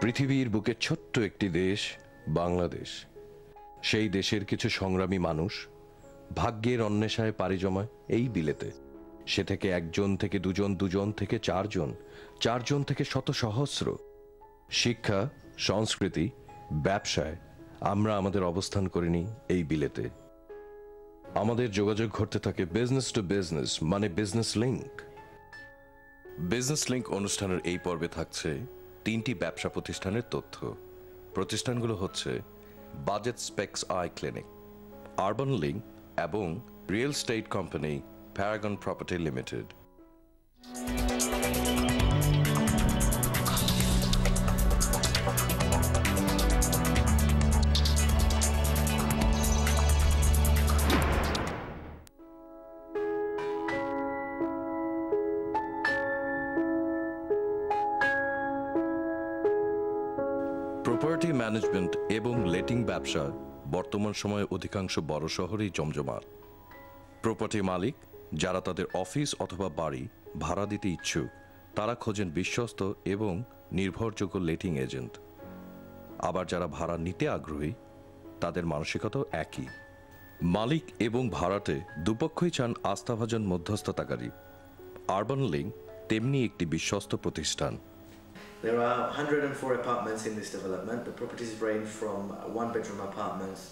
পৃথিবীর বুকে ছোট্ট একটি দেশ বাংলাদেশ। সেই দেশের কিছু সংগ্রামী মানুষ ভাগ্যের অন্বেষায় পাড়ি জমায় এই বিলেতে। সে থেকে একজন থেকে দুজন, দুজন থেকে চারজন, চারজন থেকে শত সহস্র। শিক্ষা, সংস্কৃতি, ব্যবসায় আমরা আমাদের অবস্থান করিনি এই বিলেতে। আমাদের যোগাযোগ ঘটতে থাকে বিজনেস টু বিজনেস, মানে বিজনেস লিংক। বিজনেস লিংক অনুষ্ঠানের এই পর্বে থাকছে তিনটি ব্যবসা প্রতিষ্ঠানের তথ্য। প্রতিষ্ঠানগুলো হচ্ছে budget specs eye clinic, urban link এবং real estate company Paragon property limited. Property management এবং লেটিং ব্যবসা বর্তমান সময়ে অধিকাংশ বড় শহরেই জমজমাট। প্রপার্টি মালিক যারা তাদের অফিস অথবা বাড়ি ভাড়া দিতে ইচ্ছুক, তারা খোঁজেন বিশ্বস্ত এবং নির্ভরযোগ্য লেটিং এজেন্ট। আবার যারা ভাড়া নিতে আগ্রহী, তাদের মানসিকতাও একই। মালিক এবং ভাড়াটে দুপক্ষই চান আস্থাভাজন মধ্যস্থতাকারী। আরবান লিংক তেমনি একটি বিশ্বস্ত প্রতিষ্ঠান। There are 104 apartments in this development. The properties range from one-bedroom apartments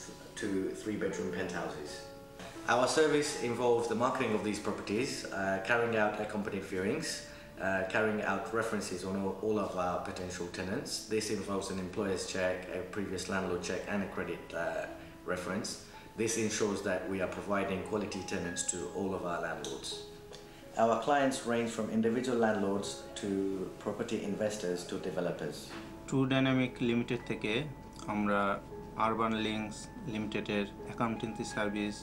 to three-bedroom penthouses. Our service involves the marketing of these properties, carrying out accompanied viewings, carrying out references on all of our potential tenants. This involves an employer's check, a previous landlord check and a credit reference. This ensures that we are providing quality tenants to all of our landlords. Our clients range from individual landlords to property investors to developers. True dynamic limited থেকে আমরা urban links লিমিটেডের accountancy service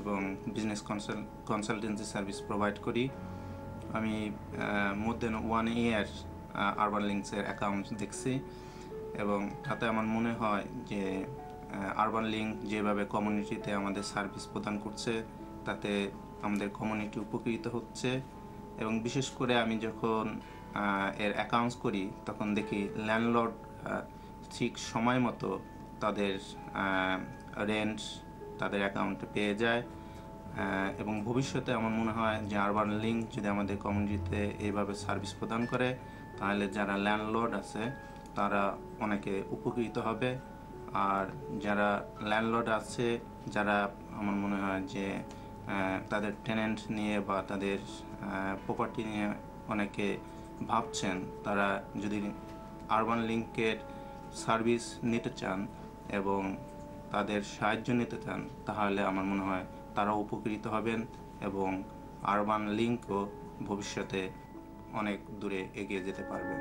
এবং business consultancy service provide করি। আমি মোর দেন 1 year urban লিংকসের account দেখছি এবং তাতে আমার মনে হয় যে আরবান লিংক যেভাবে কমিউনিটিতে আমাদের সার্ভিস প্রদান করছে, তাতে আমাদের কমিউনিটি উপকৃত হচ্ছে। এবং বিশেষ করে আমি যখন এর অ্যাকাউন্টস করি, তখন দেখি ল্যান্ডলর্ড ঠিক সময় মতো তাদের রেন্ট তাদের অ্যাকাউন্টে পেয়ে যায়। এবং ভবিষ্যতে আমার মনে হয় যে আরবান লিংক যদি আমাদের কমিউনিটিতে এইভাবে সার্ভিস প্রদান করে, তাহলে যারা ল্যান্ডলর্ড আছে তারা অনেকে উপকৃত হবে। আর যারা ল্যান্ডলর্ড আছে, যারা আমার মনে হয় যে তাদের টেনেন্ট নিয়ে বা তাদের প্রপার্টি নিয়ে অনেকে ভাবছেন, তারা যদি আরবান লিংকের সার্ভিস নিতে চান এবং তাদের সাহায্য নিতে চান, তাহলে আমার মনে হয় তারাও উপকৃত হবেন এবং আরবান লিংকও ভবিষ্যতে অনেক দূরে এগিয়ে যেতে পারবে।